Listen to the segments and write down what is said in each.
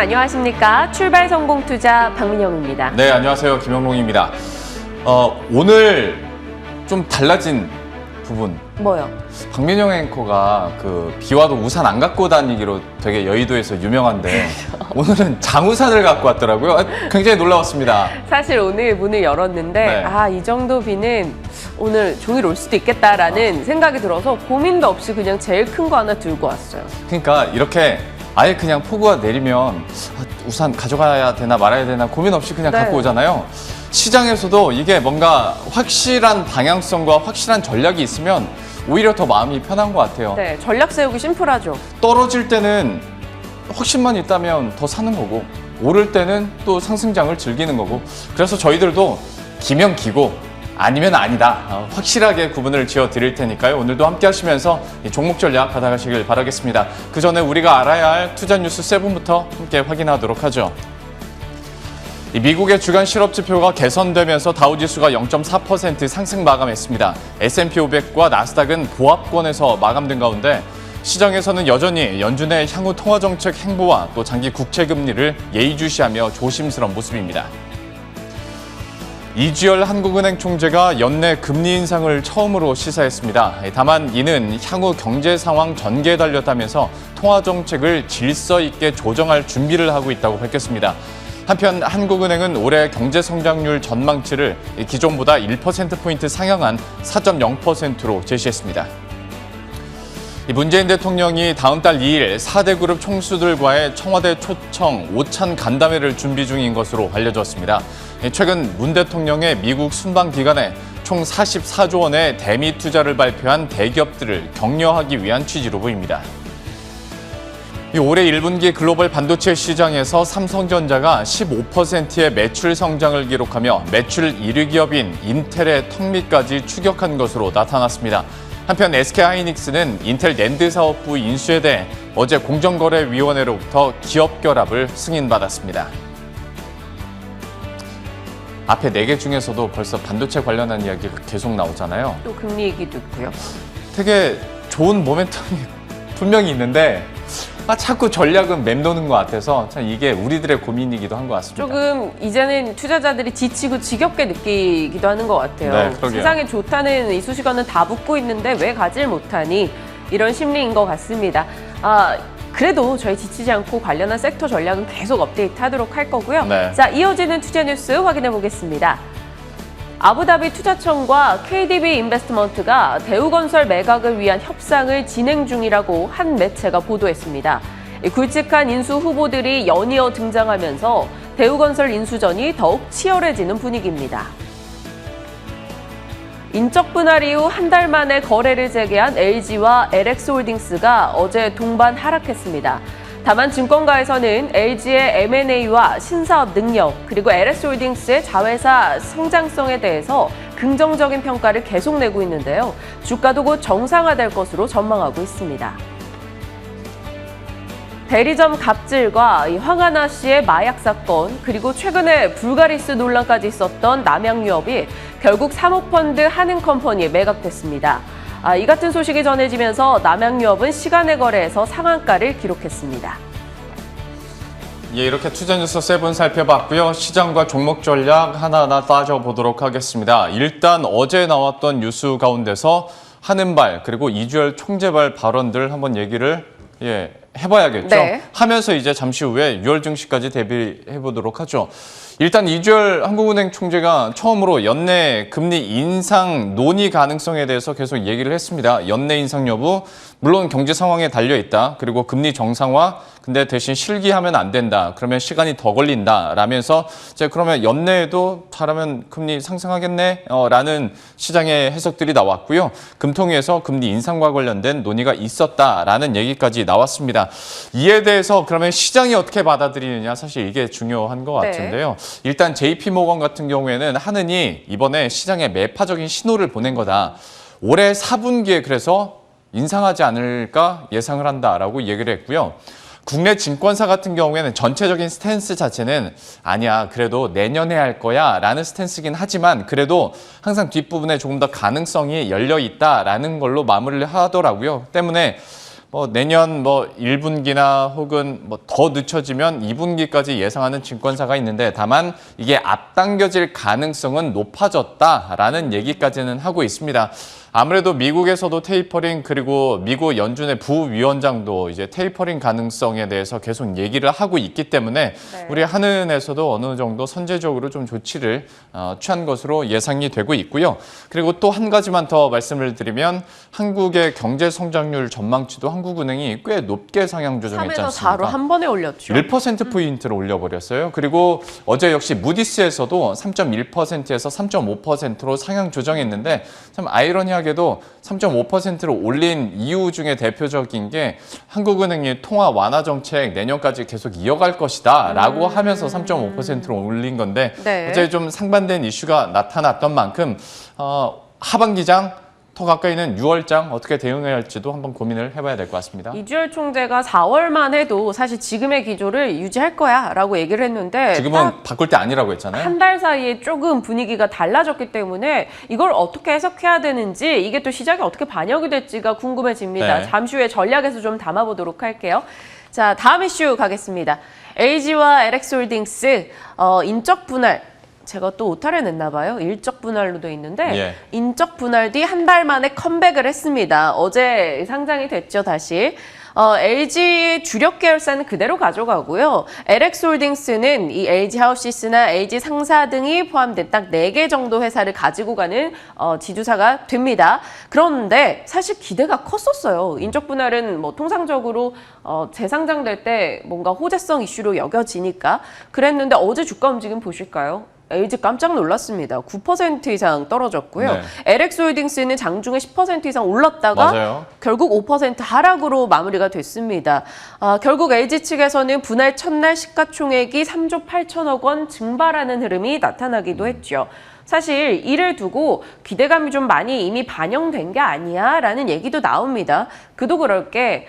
안녕하십니까. 출발 성공 투자 박민영입니다. 네, 안녕하세요. 김영롱입니다. 오늘 좀 달라진 부분. 뭐요? 박민영 앵커가 비 와도 우산 안 갖고 다니기로 되게 여의도에서 유명한데 오늘은 장우산을 갖고 왔더라고요. 굉장히 놀라웠습니다. 사실 오늘 문을 열었는데 네. 이 정도 비는 오늘 종일 올 수도 있겠다라는 생각이 들어서 고민도 없이 그냥 제일 큰 거 하나 들고 왔어요. 그러니까 이렇게 아예 그냥 폭우가 내리면 우산 가져가야 되나 말아야 되나 고민 없이 그냥 갖고 오잖아요. 시장에서도 이게 뭔가 확실한 방향성과 확실한 전략이 있으면 오히려 더 마음이 편한 것 같아요. 네, 전략 세우기 심플하죠. 떨어질 때는 확신만 있다면 더 사는 거고 오를 때는 또 상승장을 즐기는 거고 그래서 저희들도 기면 기고 아니면 아니다. 확실하게 구분을 지어 드릴 테니까요. 오늘도 함께 하시면서 종목 전략 받아가시길 바라겠습니다. 그 전에 우리가 알아야 할 투자 뉴스 7부터 함께 확인하도록 하죠. 미국의 주간 실업지표가 개선되면서 다우지수가 0.4% 상승 마감했습니다. S&P 500과 나스닥은 보합권에서 마감된 가운데 시장에서는 여전히 연준의 향후 통화정책 행보와 또 장기 국채금리를 예의주시하며 조심스러운 모습입니다. 이주열 한국은행 총재가 연내 금리 인상을 처음으로 시사했습니다. 다만 이는 향후 경제 상황 전개에 달렸다면서 통화정책을 질서 있게 조정할 준비를 하고 있다고 밝혔습니다. 한편 한국은행은 올해 경제성장률 전망치를 기존보다 1%포인트 상향한 4.0%로 제시했습니다. 문재인 대통령이 다음 달 2일 4대 그룹 총수들과의 청와대 초청 오찬 간담회를 준비 중인 것으로 알려졌습니다. 최근 문 대통령의 미국 순방 기간에 총 44조 원의 대미 투자를 발표한 대기업들을 격려하기 위한 취지로 보입니다. 올해 1분기 글로벌 반도체 시장에서 삼성전자가 15%의 매출 성장을 기록하며 매출 1위 기업인 인텔의 턱밑까지 추격한 것으로 나타났습니다. 한편 SK하이닉스는 인텔 낸드 사업부 인수에 대해 어제 공정거래위원회로부터 기업 결합을 승인받았습니다. 앞에 4개 중에서도 벌써 반도체 관련한 이야기가 계속 나오잖아요. 또 금리 얘기도 있고요. 되게 좋은 모멘텀이 분명히 있는데 자꾸 전략은 맴도는 것 같아서 참 이게 우리들의 고민이기도 한 것 같습니다. 조금 이제는 투자자들이 지치고 지겹게 느끼기도 하는 것 같아요. 네, 그러게요. 세상에 좋다는 이쑤시개는 다 붙고 있는데 왜 가질 못하니? 이런 심리인 것 같습니다. 그래도 저희 지치지 않고 관련한 섹터 전략은 계속 업데이트하도록 할 거고요. 네. 자, 이어지는 투자 뉴스 확인해 보겠습니다. 아부다비 투자청과 KDB 인베스트먼트가 대우건설 매각을 위한 협상을 진행 중이라고 한 매체가 보도했습니다. 굵직한 인수 후보들이 연이어 등장하면서 대우건설 인수전이 더욱 치열해지는 분위기입니다. 인적 분할 이후 한 달 만에 거래를 재개한 LG와 LX홀딩스가 어제 동반 하락했습니다. 다만 증권가에서는 LG의 M&A와 신사업 능력, 그리고 LX홀딩스의 자회사 성장성에 대해서 긍정적인 평가를 계속 내고 있는데요. 주가도 곧 정상화될 것으로 전망하고 있습니다. 대리점 갑질과 황하나 씨의 마약 사건, 그리고 최근에 불가리스 논란까지 있었던 남양유업이 결국 사모펀드 한은컴퍼니에 매각됐습니다. 이 같은 소식이 전해지면서 남양유업은 시간의 거래에서 상한가를 기록했습니다. 이렇게 투자 뉴스 7 살펴봤고요. 시장과 종목 전략 하나하나 따져보도록 하겠습니다. 일단 어제 나왔던 뉴스 가운데서 한은발 그리고 이주열 총재발 발언들 한번 얘기를 해봐야겠죠. 네. 하면서 이제 잠시 후에 6월 증시까지 대비해보도록 하죠. 일단 이주열 한국은행 총재가 처음으로 연내 금리 인상 논의 가능성에 대해서 계속 얘기를 했습니다. 연내 인상 여부, 물론 경제 상황에 달려있다. 그리고 금리 정상화, 근데 대신 실기하면 안 된다. 그러면 시간이 더 걸린다. 라면서 이제 그러면 연내에도 잘하면 금리 상승하겠네? 라는 시장의 해석들이 나왔고요. 금통위에서 금리 인상과 관련된 논의가 있었다라는 얘기까지 나왔습니다. 이에 대해서 그러면 시장이 어떻게 받아들이느냐 사실 이게 중요한 것 같은데요. 일단 JP모건 같은 경우에는 한은이 이번에 시장에 매파적인 신호를 보낸 거다. 올해 4분기에 그래서 인상하지 않을까 예상을 한다라고 얘기를 했고요. 국내 증권사 같은 경우에는 전체적인 스탠스 자체는 아니야, 그래도 내년에 할 거야 라는 스탠스긴 하지만 그래도 항상 뒷부분에 조금 더 가능성이 열려 있다라는 걸로 마무리를 하더라고요. 때문에 내년 1분기나 혹은 더 늦춰지면 2분기까지 예상하는 증권사가 있는데 다만 이게 앞당겨질 가능성은 높아졌다라는 얘기까지는 하고 있습니다. 아무래도 미국에서도 테이퍼링 그리고 미국 연준의 부위원장도 이제 테이퍼링 가능성에 대해서 계속 얘기를 하고 있기 때문에 네. 우리 한은에서도 어느 정도 선제적으로 좀 조치를 취한 것으로 예상이 되고 있고요. 그리고 또 한 가지만 더 말씀을 드리면 한국의 경제 성장률 전망치도 한국은행이 꽤 높게 상향 조정했지 3에서 않습니까? 4로 한 번에 올렸죠. 1%포인트를 올려버렸어요. 그리고 어제 역시 무디스에서도 3.1%에서 3.5%로 상향 조정했는데 참 아이러니하게도 3.5%로 올린 이유 중에 대표적인 게 한국은행이 통화 완화 정책 내년까지 계속 이어갈 것이다 라고 하면서 3.5%로 올린 건데 네. 어제 좀 상반된 이슈가 나타났던 만큼 하반기장 더 가까이는 6월장 어떻게 대응해야 할지도 한번 고민을 해봐야 될 것 같습니다. 이주열 총재가 4월만 해도 사실 지금의 기조를 유지할 거야 라고 얘기를 했는데 지금은 바꿀 때 아니라고 했잖아요. 한 달 사이에 조금 분위기가 달라졌기 때문에 이걸 어떻게 해석해야 되는지 이게 또 시장에 어떻게 반영이 될지가 궁금해집니다. 네. 잠시 후에 전략에서 좀 담아보도록 할게요. 자, 다음 이슈 가겠습니다. LG와 LX홀딩스 인적 분할 제가 또 오타를 냈나 봐요. 일적 분할로 돼 있는데 예. 인적 분할 뒤 한 달 만에 컴백을 했습니다. 어제 상장이 됐죠, 다시. LG의 주력 계열사는 그대로 가져가고요. LX홀딩스는 이 LG 하우시스나 LG 상사 등이 포함된 딱 4개 정도 회사를 가지고 가는 지주사가 됩니다. 그런데 사실 기대가 컸었어요. 인적 분할은 통상적으로 재상장될 때 뭔가 호재성 이슈로 여겨지니까 그랬는데 어제 주가 움직임 보실까요? LG 깜짝 놀랐습니다. 9% 이상 떨어졌고요. 네. LX홀딩스는 장중에 10% 이상 올랐다가 맞아요. 결국 5% 하락으로 마무리가 됐습니다. 결국 LG 측에서는 분할 첫날 시가총액이 3조 8천억 원 증발하는 흐름이 나타나기도 했죠. 사실 이를 두고 기대감이 좀 많이 이미 반영된 게 아니야 라는 얘기도 나옵니다. 그도 그럴 게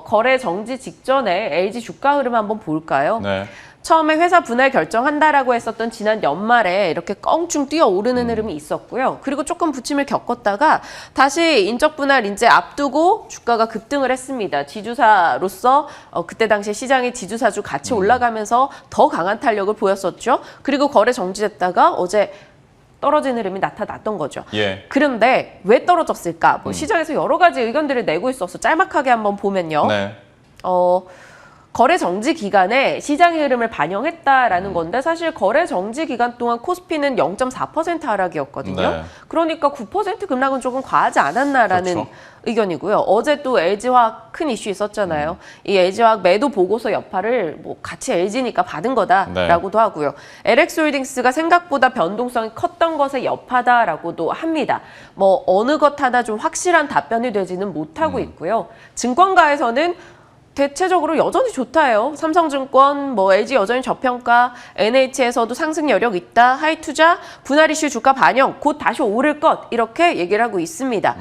거래 정지 직전에 LG 주가 흐름 한번 볼까요? 네. 처음에 회사 분할 결정한다라고 했었던 지난 연말에 이렇게 껑충 뛰어오르는 흐름이 있었고요. 그리고 조금 부침을 겪었다가 다시 인적 분할 이제 앞두고 주가가 급등을 했습니다. 지주사로서 그때 당시 시장의 지주사주 같이 올라가면서 더 강한 탄력을 보였었죠. 그리고 거래 정지됐다가 어제 떨어진 흐름이 나타났던 거죠. 예. 그런데 왜 떨어졌을까? 시장에서 여러 가지 의견들을 내고 있어서 짤막하게 한번 보면요. 네. 거래 정지 기간에 시장의 흐름을 반영했다라는 건데 사실 거래 정지 기간 동안 코스피는 0.4% 하락이었거든요. 네. 그러니까 9% 급락은 조금 과하지 않았나라는 그렇죠. 의견이고요. 어제 또 LG화학 큰 이슈 있었잖아요. 이 LG화학 매도 보고서 여파를 같이 LG니까 받은 거다라고도 하고요. LX홀딩스가 생각보다 변동성이 컸던 것의 여파다라고도 합니다. 어느 것 하나 좀 확실한 답변이 되지는 못하고 있고요. 증권가에서는 대체적으로 여전히 좋다요. 삼성증권, LG 여전히 저평가, NH에서도 상승 여력 있다, 하이투자, 분할 이슈 주가 반영, 곧 다시 오를 것 이렇게 얘기를 하고 있습니다.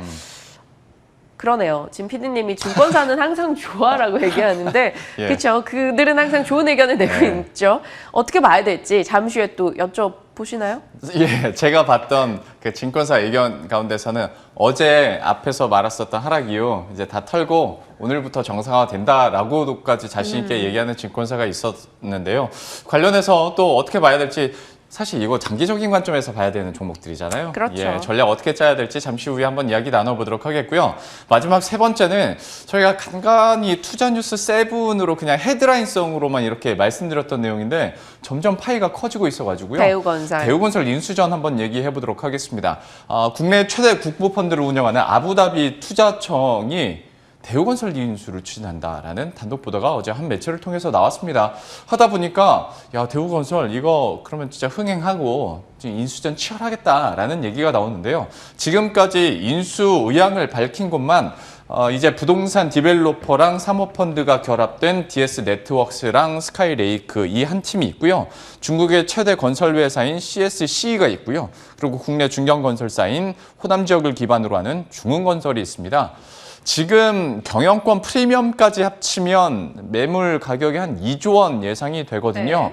그러네요. 지금 PD님이 증권사는 항상 좋아라고 얘기하는데 예. 그렇죠. 그들은 항상 좋은 의견을 내고 있죠. 어떻게 봐야 될지 잠시 후에 또 여쭤보시나요? 예, 제가 봤던 그 증권사 의견 가운데서는 어제 앞에서 말했었던 하락 이후 이제 다 털고 오늘부터 정상화 된다라고까지 자신 있게 얘기하는 증권사가 있었는데요. 관련해서 또 어떻게 봐야 될지 사실 이거 장기적인 관점에서 봐야 되는 종목들이잖아요. 그렇죠. 예, 전략 어떻게 짜야 될지 잠시 후에 한번 이야기 나눠보도록 하겠고요. 마지막 세 번째는 저희가 간간히 투자뉴스 7으로 그냥 헤드라인성으로만 이렇게 말씀드렸던 내용인데 점점 파이가 커지고 있어가지고요. 대우건설. 대우건설 인수전 한번 얘기해 보도록 하겠습니다. 국내 최대 국부펀드를 운영하는 아부다비 투자청이 대우건설 인수를 추진한다라는 단독 보도가 어제 한 매체를 통해서 나왔습니다. 하다 보니까 야 대우건설 이거 그러면 진짜 흥행하고 인수전 치열하겠다라는 얘기가 나오는데요. 지금까지 인수 의향을 밝힌 곳만 이제 부동산 디벨로퍼랑 사모펀드가 결합된 DS 네트워크스랑 스카이레이크 이 한 팀이 있고요. 중국의 최대 건설 회사인 CSC가 있고요. 그리고 국내 중견 건설사인 호남 지역을 기반으로 하는 중흥건설이 있습니다. 지금 경영권 프리미엄까지 합치면 매물 가격이 한 2조 원 예상이 되거든요.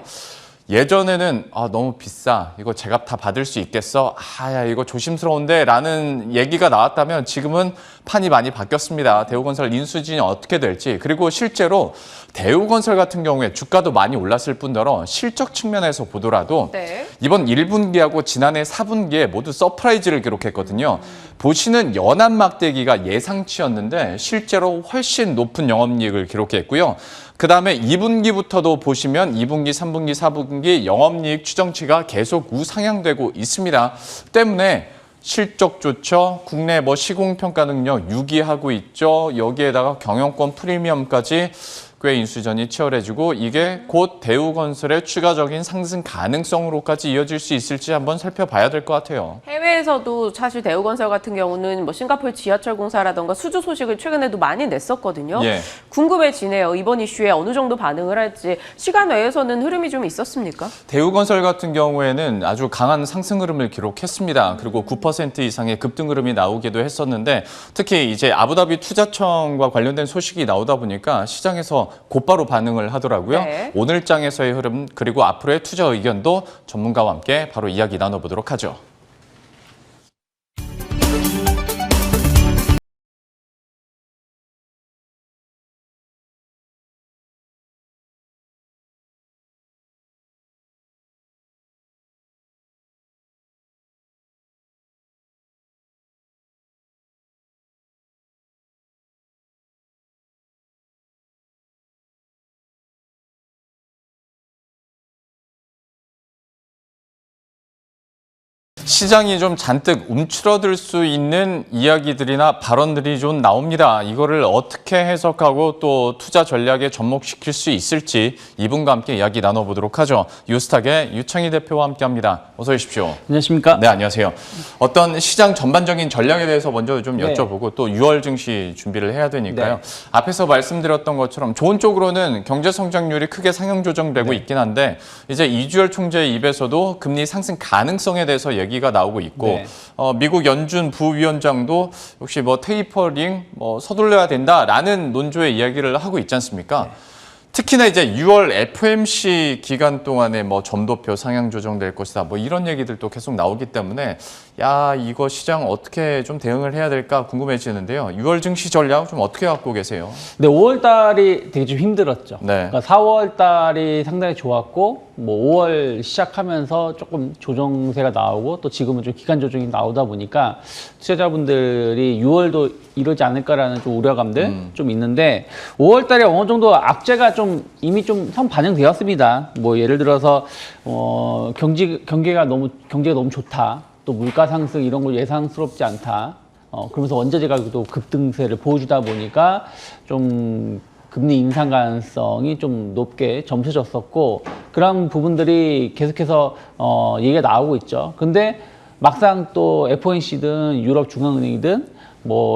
네. 예전에는 너무 비싸, 이거 제값 다 받을 수 있겠어, 야 이거 조심스러운데 라는 얘기가 나왔다면 지금은 판이 많이 바뀌었습니다. 대우건설 인수진이 어떻게 될지, 그리고 실제로 대우건설 같은 경우에 주가도 많이 올랐을 뿐더러 실적 측면에서 보더라도 네. 이번 1분기하고 지난해 4분기에 모두 서프라이즈를 기록했거든요. 보시는 연한 막대기가 예상치였는데 실제로 훨씬 높은 영업이익을 기록했고요. 그다음에 2분기부터도 보시면 2분기, 3분기, 4분기 영업이익 추정치가 계속 우상향되고 있습니다. 때문에 실적 좋죠. 국내 시공평가 능력 유기하고 있죠. 여기에다가 경영권 프리미엄까지 꽤 인수전이 치열해지고 이게 곧 대우건설의 추가적인 상승 가능성으로까지 이어질 수 있을지 한번 살펴봐야 될 것 같아요. 해외에서도 사실 대우건설 같은 경우는 싱가포르 지하철공사라던가 수주 소식을 최근에도 많이 냈었거든요. 예. 궁금해지네요. 이번 이슈에 어느 정도 반응을 할지. 시간 외에서는 흐름이 좀 있었습니까? 대우건설 같은 경우에는 아주 강한 상승 흐름을 기록했습니다. 그리고 9% 이상의 급등 흐름이 나오기도 했었는데 특히 이제 아부다비 투자청과 관련된 소식이 나오다 보니까 시장에서 곧바로 반응을 하더라고요. 네. 오늘 장에서의 흐름 그리고 앞으로의 투자 의견도 전문가와 함께 바로 이야기 나눠보도록 하죠. 시장이 좀 잔뜩 움츠러들 수 있는 이야기들이나 발언들이 좀 나옵니다. 이거를 어떻게 해석하고 또 투자 전략에 접목시킬 수 있을지 이분과 함께 이야기 나눠보도록 하죠. 유스탁의 유창희 대표와 함께합니다. 어서 오십시오. 안녕하십니까? 네, 안녕하세요. 어떤 시장 전반적인 전략에 대해서 먼저 좀 여쭤보고 또 6월 증시 준비를 해야 되니까요. 네. 앞에서 말씀드렸던 것처럼 좋은 쪽으로는 경제 성장률이 크게 상향 조정되고 있긴 한데 이제 이주열 총재의 입에서도 금리 상승 가능성에 대해서 얘기가 나오고 있고 네. 미국 연준 부위원장도 역시 테이퍼링 서둘러야 된다라는 논조의 이야기를 하고 있지 않습니까? 네. 특히나 이제 6월 FOMC 기간 동안에 점도표 상향 조정될 것이다. 이런 얘기들도 계속 나오기 때문에 이거 시장 어떻게 좀 대응을 해야 될까 궁금해지는데요. 6월 증시 전략 좀 어떻게 갖고 계세요? 네, 5월 달이 되게 좀 힘들었죠. 네. 그러니까 4월 달이 상당히 좋았고 5월 시작하면서 조금 조정세가 나오고 또 지금은 좀 기간 조정이 나오다 보니까 투자자분들이 6월도 이러지 않을까라는 좀 우려감들 좀 있는데 5월 달에 어느 정도 악재가 좀 이미 좀 선 반영되었습니다. 예를 들어서 경제가 너무 좋다. 또 물가 상승 이런 거 예상스럽지 않다. 그러면서 원자재 가격도 급등세를 보여주다 보니까 좀 금리 인상 가능성이 좀 높게 점쳐졌었고 그런 부분들이 계속해서 얘기가 나오고 있죠. 근데 막상 또 FOMC든 유럽 중앙은행이든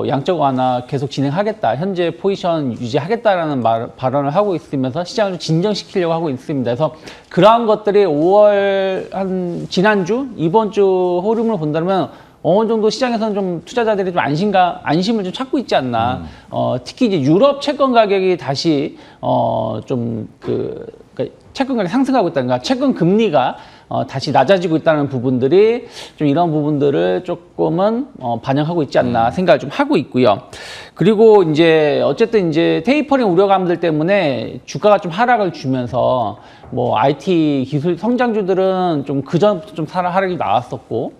양적 완화 계속 진행하겠다, 현재 포지션 유지하겠다라는 발언을 하고 있으면서 시장을 좀 진정시키려고 하고 있습니다. 그래서 그러한 것들이 5월 지난주, 이번 주 흐름을 본다면 어느 정도 시장에서는 좀 투자자들이 좀 안심을 좀 찾고 있지 않나. 특히 이제 유럽 채권 가격이 다시 채권 가격이 상승하고 있다든가 채권 금리가 다시 낮아지고 있다는 부분들이 좀 이런 부분들을 조금은 반영하고 있지 않나 생각을 좀 하고 있고요. 그리고 어쨌든 테이퍼링 우려감들 때문에 주가가 좀 하락을 주면서 IT 기술 성장주들은 좀 그전부터 좀 하락이 나왔었고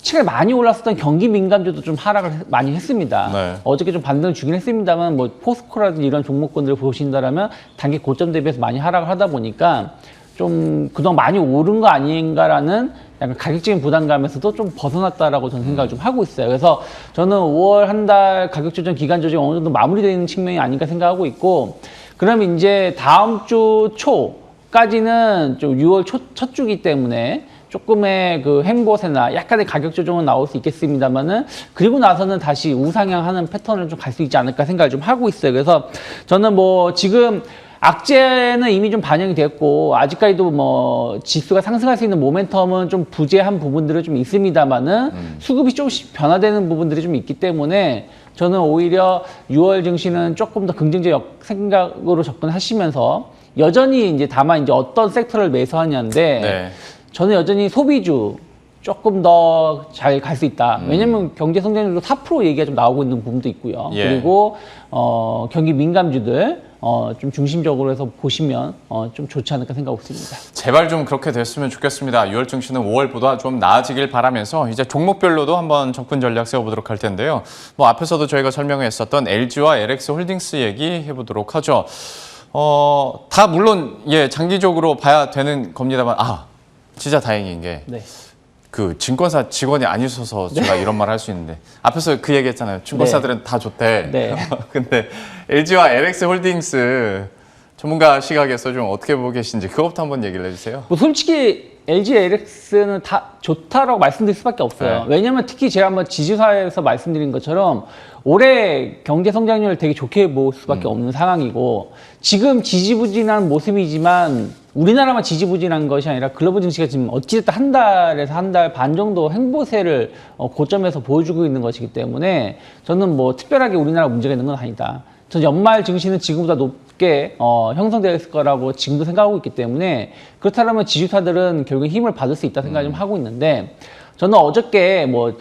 최근에 많이 올랐었던 경기 민감주도 좀 하락을 많이 했습니다. 네. 어저께 좀 반등을 주긴 했습니다만 포스코라든지 이런 종목군들을 보신다라면 단기 고점 대비해서 많이 하락을 하다 보니까 좀 그동안 많이 오른 거 아닌가라는 약간 가격적인 부담감에서도 좀 벗어났다라고 저는 생각을 좀 하고 있어요. 그래서 저는 5월 한 달 가격 조정, 기간 조정이 어느 정도 마무리되는 측면이 아닌가 생각하고 있고, 그러면 이제 다음 주 초까지는 좀 6월 첫 주기 때문에 조금의 그 횡보세나 약간의 가격 조정은 나올 수 있겠습니다만은 그리고 나서는 다시 우상향하는 패턴을 좀 갈 수 있지 않을까 생각을 좀 하고 있어요. 그래서 저는 지금 악재는 이미 좀 반영이 됐고 아직까지도 지수가 상승할 수 있는 모멘텀은 좀 부재한 부분들은 좀 있습니다만은 수급이 조금씩 변화되는 부분들이 좀 있기 때문에 저는 오히려 6월 증시는 조금 더 긍정적 생각으로 접근하시면서 여전히 이제 다만 이제 어떤 섹터를 매수하냐인데 네. 저는 여전히 소비주 조금 더 잘 갈 수 있다. 왜냐면 경제 성장률도 4% 얘기가 좀 나오고 있는 부분도 있고요. 예. 그리고 경기 민감주들 좀 중심적으로 해서 보시면 좀 좋지 않을까 생각하고 있습니다. 제발 좀 그렇게 됐으면 좋겠습니다. 6월 증시는 5월보다 좀 나아지길 바라면서 이제 종목별로도 한번 접근 전략 세워보도록 할 텐데요. 뭐 앞에서도 저희가 설명했었던 LG와 LX 홀딩스 얘기해 보도록 하죠. 다 물론 예 장기적으로 봐야 되는 겁니다만 진짜 다행인 게 네. 그 증권사 직원이 아니셔서 제가 이런 말 할 수 있는데 앞에서 그 얘기했잖아요. 증권사들은 다 좋대. 네. 근데 LG와 LX 홀딩스 전문가 시각에서 좀 어떻게 보고 계신지 그것부터 한번 얘기를 해주세요. 뭐 솔직히 LG, LX는 다 좋다라고 말씀드릴 수밖에 없어요. 네. 왜냐면 특히 제가 한번 지주사에서 말씀드린 것처럼 올해 경제 성장률을 되게 좋게 볼 수밖에 없는 상황이고 지금 지지부진한 모습이지만 우리나라만 지지부진한 것이 아니라 글로벌 증시가 지금 어찌됐든 한 달에서 한 달 반 정도 행보세를 고점에서 보여주고 있는 것이기 때문에 저는 뭐 특별하게 우리나라 문제가 있는 건 아니다. 저는 연말 증시는 지금보다 높게 형성되어 있을 거라고 지금도 생각하고 있기 때문에 그렇다면 지주사들은 결국 힘을 받을 수 있다 생각을 좀 하고 있는데 저는 어저께 뭐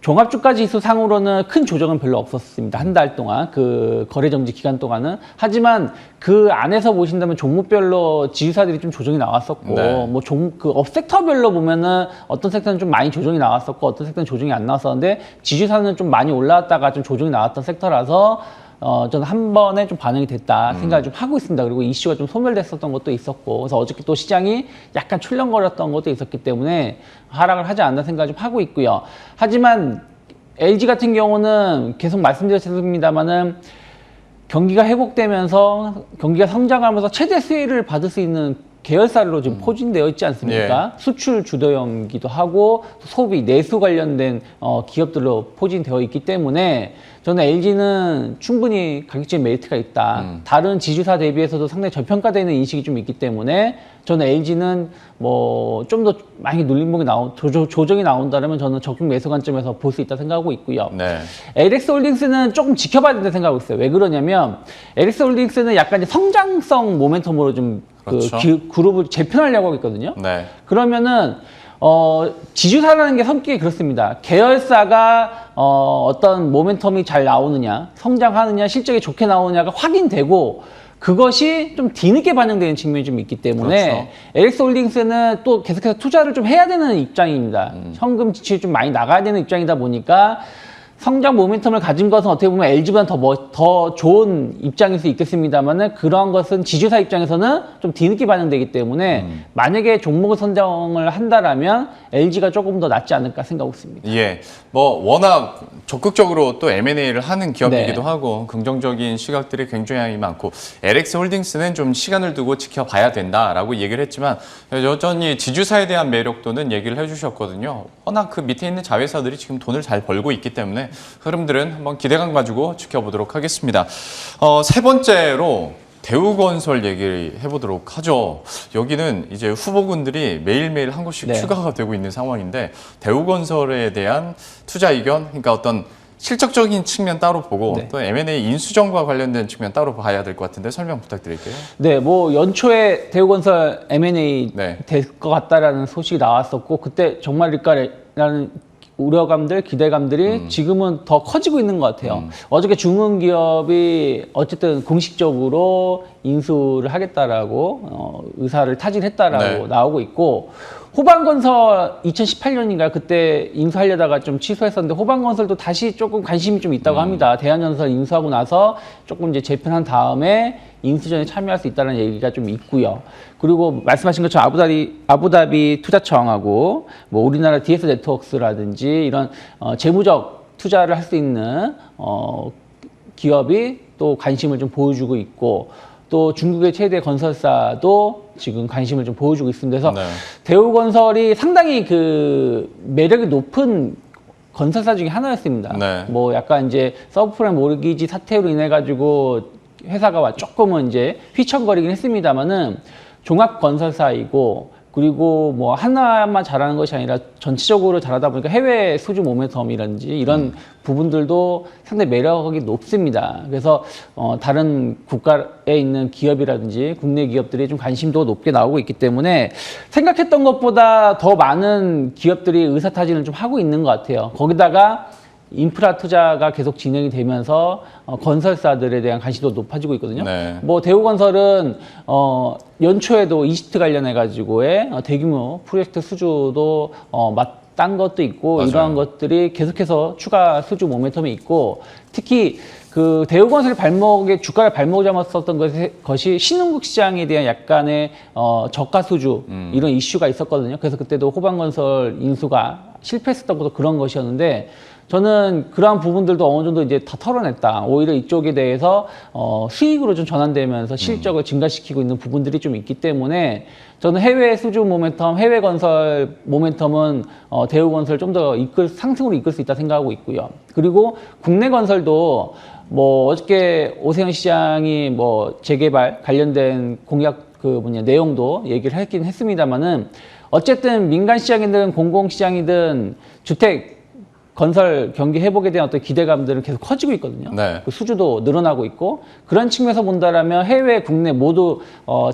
종합주가 지수 상으로는 큰 조정은 별로 없었습니다. 한 달 동안 그 거래 정지 기간 동안은. 하지만 그 안에서 보신다면 종목별로 지주사들이 좀 조정이 나왔었고 네. 뭐 그 섹터별로 보면은 어떤 섹터는 좀 많이 조정이 나왔었고 어떤 섹터는 조정이 안 나왔었는데 지주사는 좀 많이 올라왔다가 좀 조정이 나왔던 섹터라서 저는 한 번에 좀 반영이 됐다 생각을 좀 하고 있습니다. 그리고 이슈가 좀 소멸됐었던 것도 있었고, 그래서 어저께 또 시장이 약간 출렁거렸던 것도 있었기 때문에 하락을 하지 않나 생각을 좀 하고 있고요. 하지만 LG 같은 경우는 계속 말씀드렸습니다만은 경기가 회복되면서 경기가 성장하면서 최대 수혜를 받을 수 있는 계열사로 지금 포진되어 있지 않습니까? 수출 주도형이기도 하고 소비, 내수 관련된 기업들로 포진되어 있기 때문에 저는 LG는 충분히 가격적인 메리트가 있다. 다른 지주사 대비해서도 상당히 저평가되는 인식이 좀 있기 때문에 저는 LG는 뭐 좀 더 많이 눌림목이 조정이 나온다면 저는 적중 매수 관점에서 볼 수 있다 생각하고 있고요. 네. LX 홀딩스는 조금 지켜봐야 된다 생각하고 있어요. 왜 그러냐면 LX 홀딩스는 약간 이제 성장성 모멘텀으로 좀 그렇죠. 그룹을 재편하려고 하고 있거든요. 네. 그러면은 지주사라는 게 성격이 그렇습니다. 계열사가 어떤 모멘텀이 잘 나오느냐, 성장하느냐, 실적이 좋게 나오느냐가 확인되고 그것이 좀 뒤늦게 반영되는 측면이 좀 있기 때문에 그렇죠. LX홀딩스는 또 계속해서 투자를 좀 해야 되는 입장입니다. 현금 지출이 좀 많이 나가야 되는 입장이다 보니까 성장 모멘텀을 가진 것은 어떻게 보면 LG보다 더 좋은 입장일 수 있겠습니다만은 그러한 것은 지주사 입장에서는 좀 뒤늦게 반영되기 때문에 만약에 종목을 선정을 한다라면 LG가 조금 더 낫지 않을까 생각하고 있습니다. 예, 뭐 워낙 적극적으로 또 M&A를 하는 기업이기도 네. 하고 긍정적인 시각들이 굉장히 많고 LX 홀딩스는 좀 시간을 두고 지켜봐야 된다라고 얘기를 했지만 여전히 지주사에 대한 매력도는 얘기를 해주셨거든요. 워낙 그 밑에 있는 자회사들이 지금 돈을 잘 벌고 있기 때문에 흐름들은 한번 기대감 가지고 지켜보도록 하겠습니다. 세 번째로 대우건설 얘기를 해보도록 하죠. 여기는 이제 후보군들이 매일매일 한 곳씩 네. 추가가 되고 있는 상황인데 대우건설에 대한 투자 의견, 그러니까 어떤 실적적인 측면 따로 보고 네. 또 M&A 인수정과 관련된 측면 따로 봐야 될 것 같은데 설명 부탁드릴게요. 네, 뭐 연초에 대우건설 M&A 네. 될 것 같다라는 소식이 나왔었고 그때 정말일까라는 우려감들, 기대감들이 지금은 더 커지고 있는 것 같아요. 어저께 중흥기업이 어쨌든 공식적으로 인수를 하겠다라고 의사를 타진했다라고 네. 나오고 있고 호반건설 2018년인가요? 그때 인수하려다가 좀 취소했었는데 호반건설도 다시 조금 관심이 좀 있다고 합니다. 대한전설 인수하고 나서 조금 이제 재편한 다음에 인수전에 참여할 수 있다는 얘기가 좀 있고요. 그리고 말씀하신 것처럼 아부다비 투자청하고 뭐 우리나라 DS 네트워크스라든지 이런 재무적 투자를 할 수 있는 기업이 또 관심을 좀 보여주고 있고 또 중국의 최대 건설사도 지금 관심을 좀 보여주고 있습니다. 그래서 네. 대우건설이 상당히 그 매력이 높은 건설사 중에 하나였습니다. 네. 뭐 약간 이제 서브프라임 모르기지 사태로 인해 가지고 회사가 조금은 이제 휘청거리긴 했습니다만은 종합 건설사이고 그리고 뭐 하나만 잘하는 것이 아니라 전체적으로 잘하다 보니까 해외 수주 모멘텀이라든지 이런 부분들도 상당히 매력이 높습니다. 그래서 다른 국가에 있는 기업이라든지 국내 기업들이 좀 관심도 높게 나오고 있기 때문에 생각했던 것보다 더 많은 기업들이 의사타진을 좀 하고 있는 것 같아요. 거기다가 인프라 투자가 계속 진행이 되면서 건설사들에 대한 관심도 높아지고 있거든요. 네. 뭐 대우건설은 연초에도 이집트 관련해 가지고의 대규모 프로젝트 수주도 딴 것도 있고 맞아요. 이러한 것들이 계속해서 추가 수주 모멘텀이 있고 특히 그 대우건설의 주가를 발목 잡았었던 것이 신흥국 시장에 대한 약간의 저가 수주 이런 이슈가 있었거든요. 그래서 그때도 호반건설 인수가 실패했었던 것도 그런 것이었는데 저는 그러한 부분들도 어느 정도 이제 다 털어냈다. 오히려 이쪽에 대해서 수익으로 좀 전환되면서 실적을 증가시키고 있는 부분들이 좀 있기 때문에 저는 해외 수주 모멘텀, 해외 건설 모멘텀은 대우건설 좀 더 상승으로 이끌 수 있다 생각하고 있고요. 그리고 국내 건설도 뭐 어저께 오세훈 시장이 뭐 재개발 관련된 공약 내용도 얘기를 했긴 했습니다만은 어쨌든 민간 시장이든 공공 시장이든 주택 건설 경기 회복에 대한 어떤 기대감들은 계속 커지고 있거든요. 네. 그 수주도 늘어나고 있고 그런 측면에서 본다라면 해외, 국내 모두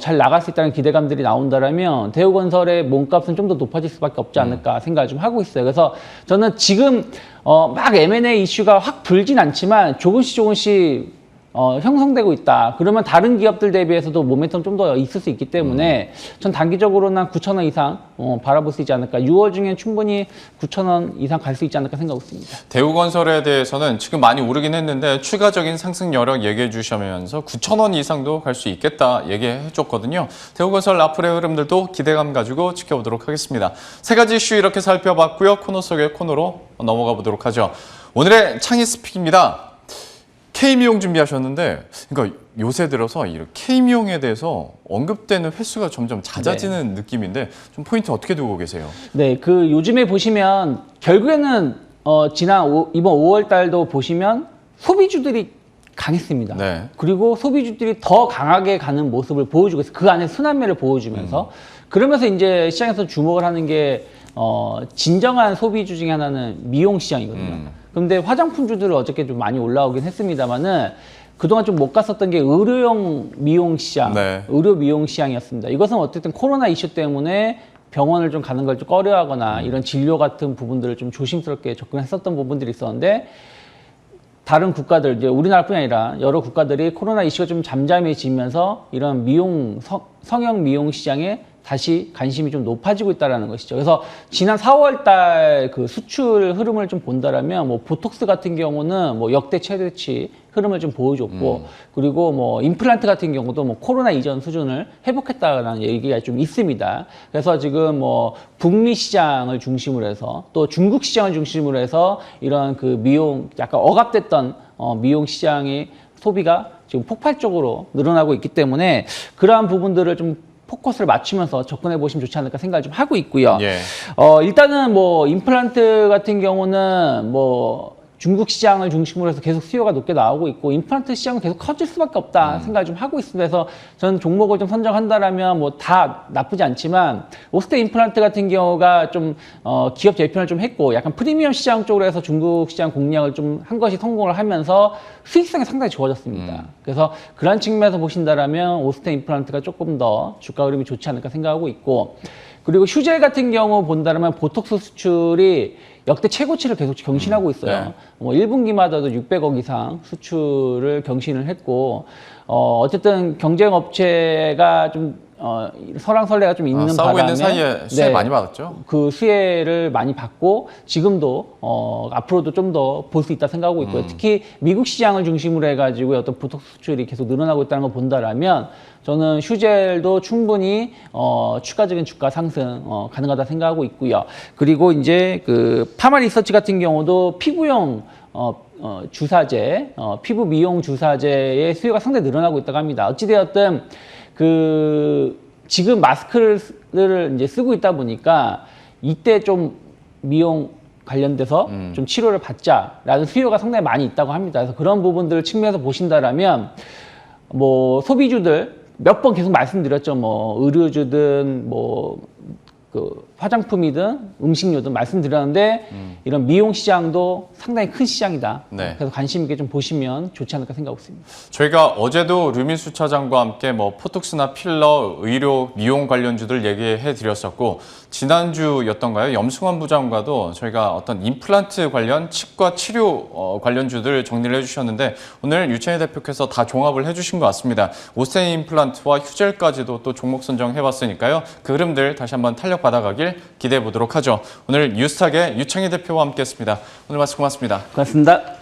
잘 나갈 수 있다는 기대감들이 나온다라면 대우건설의 몸값은 좀 더 높아질 수밖에 없지 않을까 생각을 좀 하고 있어요. 그래서 저는 지금 막 M&A 이슈가 확 불진 않지만 조금씩 형성되고 있다. 그러면 다른 기업들 대비해서도 모멘텀 좀 더 있을 수 있기 때문에 전 단기적으로는 9,000원 이상 바라볼 수 있지 않을까. 6월 중엔 충분히 9,000원 이상 갈 수 있지 않을까 생각하고 있습니다. 대우건설에 대해서는 지금 많이 오르긴 했는데 추가적인 상승 여력 얘기해 주시면서 9,000원 이상도 갈 수 있겠다 얘기해 줬거든요. 대우건설 앞으로의 흐름들도 기대감 가지고 지켜보도록 하겠습니다. 세 가지 이슈 이렇게 살펴봤고요. 코너 속의 코너로 넘어가 보도록 하죠. 오늘의 창의 스픽입니다. K미용 준비하셨는데, 그러니까 요새 들어서 이 K미용에 대해서 언급되는 횟수가 점점 잦아지는 느낌인데, 좀 포인트 어떻게 두고 계세요? 네, 그 요즘에 보시면 결국에는 이번 5월 달도 보시면 소비주들이 강했습니다. 네. 그리고 소비주들이 더 강하게 가는 모습을 보여주고 있어요. 그 안에 순환매를 보여주면서 그러면서 이제 시장에서 주목을 하는 게 진정한 소비주 중에 하나는 미용 시장이거든요. 그런데 화장품주들은 어저께 좀 많이 올라오긴 했습니다만은 그동안 좀 못 갔었던 게 의료용 미용 시장, 네. 의료 미용 시장이었습니다. 이것은 어쨌든 코로나 이슈 때문에 병원을 좀 가는 걸 좀 꺼려하거나 이런 진료 같은 부분들을 좀 조심스럽게 접근했었던 부분들이 있었는데 다른 국가들, 이제 우리나라뿐이 아니라 여러 국가들이 코로나 이슈가 좀 잠잠해지면서 이런 성형 미용 시장에 다시 관심이 좀 높아지고 있다는 것이죠. 그래서 지난 4월 달 그 수출 흐름을 좀 본다라면 뭐 보톡스 같은 경우는 뭐 역대 최대치 흐름을 좀 보여줬고 그리고 뭐 임플란트 같은 경우도 뭐 코로나 이전 수준을 회복했다라는 얘기가 좀 있습니다. 그래서 지금 뭐 북미 시장을 중심으로 해서 또 중국 시장을 중심으로 해서 이런 그 미용 약간 억압됐던 미용 시장의 소비가 지금 폭발적으로 늘어나고 있기 때문에 그러한 부분들을 좀 포커스를 맞추면서 접근해 보시면 좋지 않을까 생각을 좀 하고 있고요. 예. 일단은 뭐 임플란트 같은 경우는 뭐 중국 시장을 중심으로 해서 계속 수요가 높게 나오고 있고 임플란트 시장은 계속 커질 수밖에 없다 생각을 좀 하고 있습니다. 그래서 저는 종목을 좀 선정한다라면 뭐 다 나쁘지 않지만 오스테 임플란트 같은 경우가 좀 기업 재편을 좀 했고 약간 프리미엄 시장 쪽으로 해서 중국 시장 공략을 좀 한 것이 성공을 하면서 수익성이 상당히 좋아졌습니다. 그래서 그런 측면에서 보신다라면 오스테 임플란트가 조금 더 주가 흐름이 좋지 않을까 생각하고 있고 그리고 휴젤 같은 경우 본다면 보톡스 수출이 역대 최고치를 계속 경신하고 있어요. 네. 뭐 1분기마다도 600억 이상 수출을 경신을 했고 어쨌든 경쟁업체가 좀 설왕설래가 좀 있는 싸우고 바람에 있는 사이에 수혜 많이 받았죠? 그 수혜를 많이 받고 지금도 앞으로도 좀 더 볼 수 있다 생각하고 있고요. 특히 미국 시장을 중심으로 해가지고 어떤 보톡스 수출이 계속 늘어나고 있다는 걸 본다라면 저는 휴젤도 충분히 추가적인 주가 상승 가능하다 생각하고 있고요. 그리고 이제 그 파마 리서치 같은 경우도 피부용 주사제, 피부 미용 주사제의 수요가 상당히 늘어나고 있다고 합니다. 어찌되었든 지금 마스크를 이제 쓰고 있다 보니까 이때 좀 미용 관련돼서 좀 치료를 받자라는 수요가 상당히 많이 있다고 합니다. 그래서 그런 부분들 측면에서 보신다라면 뭐 소비주들 몇 번 계속 말씀드렸죠. 뭐 의류주든 뭐 그 화장품이든 음식료든 말씀드렸는데 이런 미용 시장도 상당히 큰 시장이다. 네. 그래서 관심 있게 좀 보시면 좋지 않을까 생각하고 있습니다. 저희가 어제도 류민수 차장과 함께 뭐 포톡스나 필러, 의료, 미용 관련주들 얘기해 드렸었고 지난주였던가요? 염승환 부장과도 저희가 어떤 임플란트 관련 치과 치료 관련주들 정리를 해주셨는데 오늘 유채희 대표께서 다 종합을 해주신 것 같습니다. 오스테인 임플란트와 휴젤까지도 또 종목 선정해봤으니까요. 그 흐름들 다시 한번 탄력 받아가길 기대해 보도록 하죠. 오늘 뉴스탁의 유채희 대표와 함께했습니다. 오늘 말씀 고맙습니다. 고맙습니다.